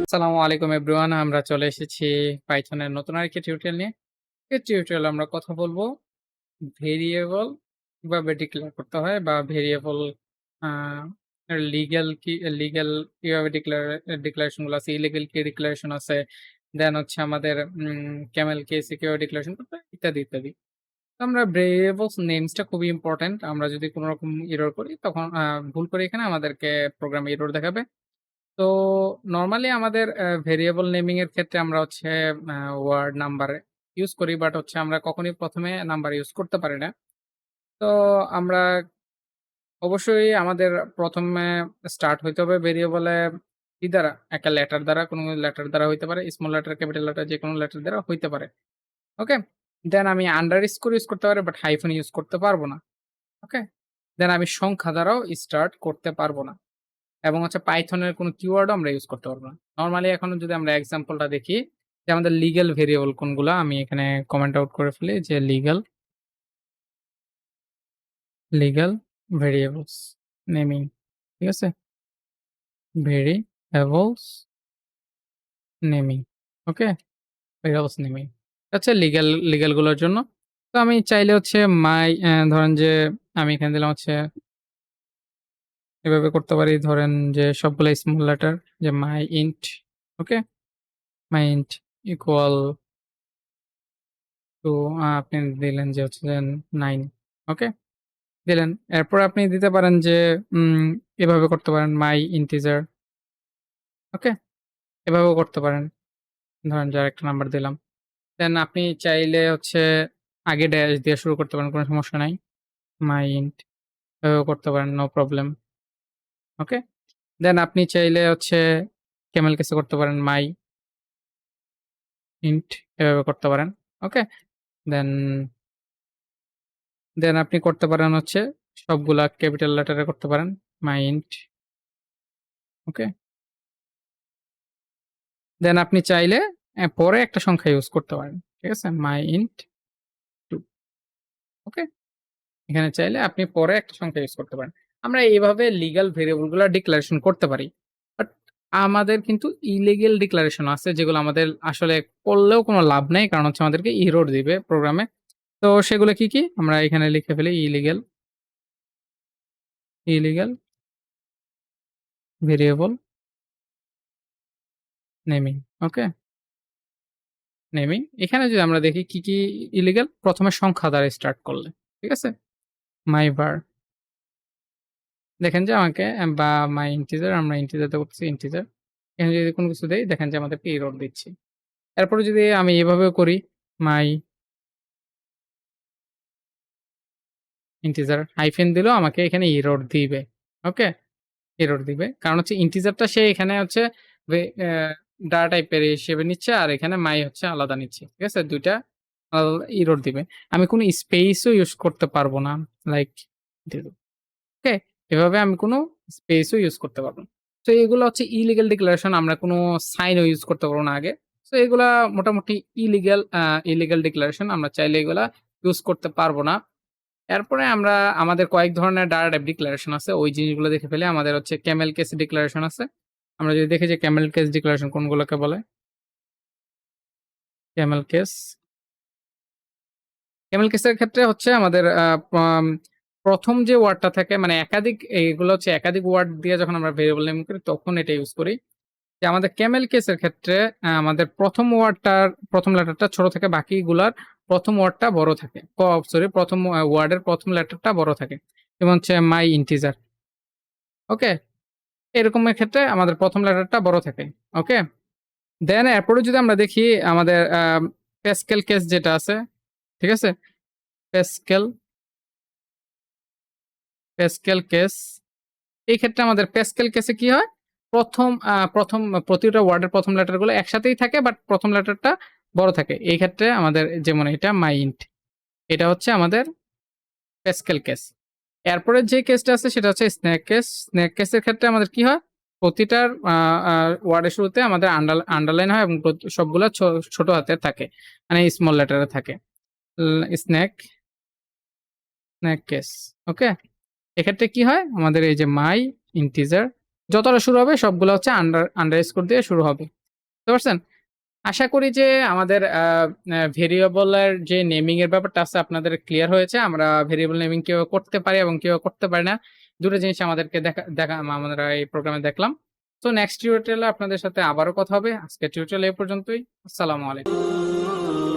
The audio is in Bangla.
আসসালামু আলাইকুম এভরিওয়ান। আমরা চলে এসেছি পাইথনের নতুন আরেকটি টিউটোরিয়াল নিয়ে। এই টিউটোরিয়ালে আমরা কথা বলবো ভেরিয়েবল কিভাবে ডিক্লেয়ার করতে হয় বা ভেরিয়েবল আ লিগ্যাল কিভাবে ডিক্লারেশন গুলো আছে, ইলিগ্যাল কি ডিক্লারেশন আছে, দেন হচ্ছে আমাদের ক্যামেল কেস এ কিভাবে ডিক্লারেশন করতে হয় ইত্যাদি, ইত্যাদি। তো আমরা ভেরিয়েবলস নেমস টা খুবই ইম্পোর্টেন্ট। আমরা যদি কোন রকম এরর করি তখন ভুল করি এখানে আমাদেরকে প্রোগ্রামে এরর দেখাবে। তো নরমালি আমাদের ভেরিয়েবল নেমিং এর ক্ষেত্রে আমরা হচ্ছে ওয়ার্ড নাম্বার ইউজ করি। বাট হচ্ছে আমরা কখনোই ১ম এ নাম্বার ইউজ করতে পারি না। তো আমরা অবশ্যই আমাদের ১ম এ স্টার্ট হইতে হবে ভেরিয়েবলে কি দ্বারা? একটা লেটার দ্বারা, কোনো লেটার দ্বারা হইতে পারে। স্মল লেটার, ক্যাপিটাল লেটার যেকোনো লেটার দ্বারা হইতে পারে। ওকে? দেন আমি আন্ডারস্কোর ইউজ করতে পারি বাট হাইফেন ইউজ করতে পারব না। ওকে? দেন আমি সংখ্যা দ্বারাও স্টার্ট করতে পারব না। এবং হচ্ছে পাইথনের কোনো কিওয়ার্ডও আমরা ইউজ করতে পারব না। নরমালি এখন যদি আমরা এক্সাম্পলটা দেখি যে আমাদের লিগ্যাল ভেরিয়েবল কোনগুলা, আমি এখানে কমেন্ট আউট করে ফেলি যে লিগ্যাল ভেরিয়েবলস নেমিং। ঠিক আছে? Variables naming. Okay? Variables naming. আচ্ছা লিগ্যাল গুলোর জন্য। তো আমি চাইলে হচ্ছে ধরেন যে আমি এখানে দিলাম হচ্ছে এভাবে করতে পারি, ধরেন যে সবগুলা স্মল লেটার যে মাই ইন্ট। ওকে? মাই ইন্ট ইকুয়াল তো আপনি দিলেন যে হচ্ছে যে 9। ওকে? দিলেন। এরপর আপনি দিতে পারেন যে উম এভাবে করতে পারেন my integer। ওকে? এভাবেও করতে পারেন। ধরেন যে আরেকটা নাম্বার দিলাম। দেন আপনি চাইলে হচ্ছে আগে ড্যাশ দিয়ে শুরু করতে পারেন, কোনো সমস্যা নাই। my int এভাবেও করতে পারেন, নো প্রবলেম। ওকে? দেন আপনি চাইলে হচ্ছে ক্যামেল কেসে করতে পারেন my int এভাবে করতে পারেন। ওকে? দেন আপনি করতে পারেন হচ্ছে সবগুলা ক্যাপিটাল লেটারে করতে পারেন my int। ওকে? দেন আপনি চাইলে পরে একটা সংখ্যা ইউজ করতে পারেন। ঠিক আছে? my int 2। ওকে? এখানে চাইলে আপনি পরে একটা সংখ্যা ইউজ করতে পারেন। আমরা এইভাবে লিগ্যাল ভেরিয়েবল গুলা ডিক্লারেশন করতে পারি। বাট আমাদের কিন্তু ইলিগ্যাল ডিক্লারেশন আছে যেগুলো আমাদের আসলে করলেও কোনো লাভ নেই। কারণ হচ্ছে আমাদেরকে এরর দিবে প্রোগ্রামে। তো সেগুলো কি, কি? আমরা এখানে লিখে ফেলি ইলিগ্যাল ভেরিয়েবল নেমিং। ওকে? নেমিং। এখানে যদি আমরা দেখি কি, কি ইলিগ্যাল? ১ম এ সংখ্যা দ্বারা স্টার্ট করলে। ঠিক আছে? মাইভার দেখেন যে আমাকে বা মাই ইন্টিজার, আমরা ইন্টিজার তে করতেছি ইন্টিজার। এখানে যদি কোনো কিছু দেই দেখেন যে আমাদেরকে এরর দিচ্ছে। এরপরে যদি আমি এভাবেও করি মাই ইন্টিজার হাইফেন দিলেও আমাকে এখানে এরর দিবে। ওকে? এরর দিবে। কারণ হচ্ছে ইন্টিজারটা সে এখানে হচ্ছে ডাটা টাইপের হিসেবে নিচ্ছে আর এখানে মাই হচ্ছে আলাদা নিচ্ছে। ঠিক আছে? ২ টা আলাদা এরর দিবে। আমি কোনো স্পেসও ইউজ করতে পারব না। Like okay? এভাবে আমি কোনো স্পেসও ইউজ করতে পারব না। তো এগুলো হচ্ছে ইলিগ্যাল ডিক্লারেশন, আমরা কোনো সাইনও ইউজ করতে পারব না আগে। সো এগুলা মোটামুটি ইলিগ্যাল ডিক্লারেশন, আমরা চাইলে এগুলা ইউজ করতে পারব না। এরপরে আমরা আমাদের কয়েক ধরনের ডাটা টাইপ ডিক্লারেশন আছে। ওই জিনিসগুলো দেখে ফেলি। আমাদের হচ্ছে ক্যামেল কেস ডিক্লারেশন আছে। আমরা যদি দেখি যে ক্যামেল কেস ডিক্লারেশন কোনগুলোকে বলে? ক্যামেল কেস ক্যামেল কেসের ক্ষেত্রে হচ্ছে আমাদের পম ১ম যে ওয়ার্ডটা থাকে মানে এগুলো হচ্ছে একাধিক ওয়ার্ড দিয়ে যখন আমরা ভেরিয়েবল নেম করি তখন এটা ইউজ করি। যে আমাদের ক্যামেল কেসের ক্ষেত্রে আমাদের ১ম লেটারটা ছোট থাকে, বাকিগুলার ১ম ওয়ার্ডটা বড় থাকে। সরি ১ম ওয়ার্ডের ১ম লেটারটা বড় থাকে। যেমন হচ্ছে মাই ইন্টিজার। ওকে? এরকমের ক্ষেত্রে আমাদের ১ম লেটারটা বড় থাকে। ওকে? দেন এরপরে যদি আমরা দেখি আমাদের প্যাসকেল কেস যেটা আছে, ঠিক আছে? Pascal Pascal case. এই ক্ষেত্রে আমাদের প্যাসকেল কেসে কি হয়? ১ম প্রতিটা ওয়ার্ডের ১ম লেটারগুলো একসাথেই থাকে বাট ১ম লেটারটা বড় থাকে। এই ক্ষেত্রে আমাদের যেমন এটা মাইন্ড, এটা হচ্ছে আমাদের প্যাসকেল কেস। এরপরের যে কেসটা আছে সেটা হচ্ছে স্নেক কেস। স্নেক কেসের ক্ষেত্রে আমাদের কি হয়? প্রতিটার আ আ ওয়ার্ডের শুরুতে আমাদের আন্ডারলাইন হয় এবং সবগুলা ছোট হাতের থাকে। মানে স্মল লেটারে থাকে। Snake case. ওকে? এক্ষেত্রে কি হয়? আমাদের এই যে মাই ইন্টিজার যতটা শুরু হবে সবগুলো হচ্ছে আন্ডারস্কোর দিয়ে শুরু হবে। বুঝতে পারছেন? আশা করি যে আমাদের ভেরিয়েবল এর যে নেমিং এর ব্যাপারটা আছে আপনাদের ক্লিয়ার হয়েছে। আমরা ভেরিয়েবল নেমিং কিভাবে করতে পারি এবং কিভাবে করতে পারি না। ২ টা জিনিস আমাদেরকে আমরা এই প্রোগ্রামে দেখলাম। তো নেক্সট টিউটোরিয়ালে আপনাদের সাথে আবারও কথা হবে। আজকের টিউটোরিয়াল এই পর্যন্তই। আসসালামু আলাইকুম।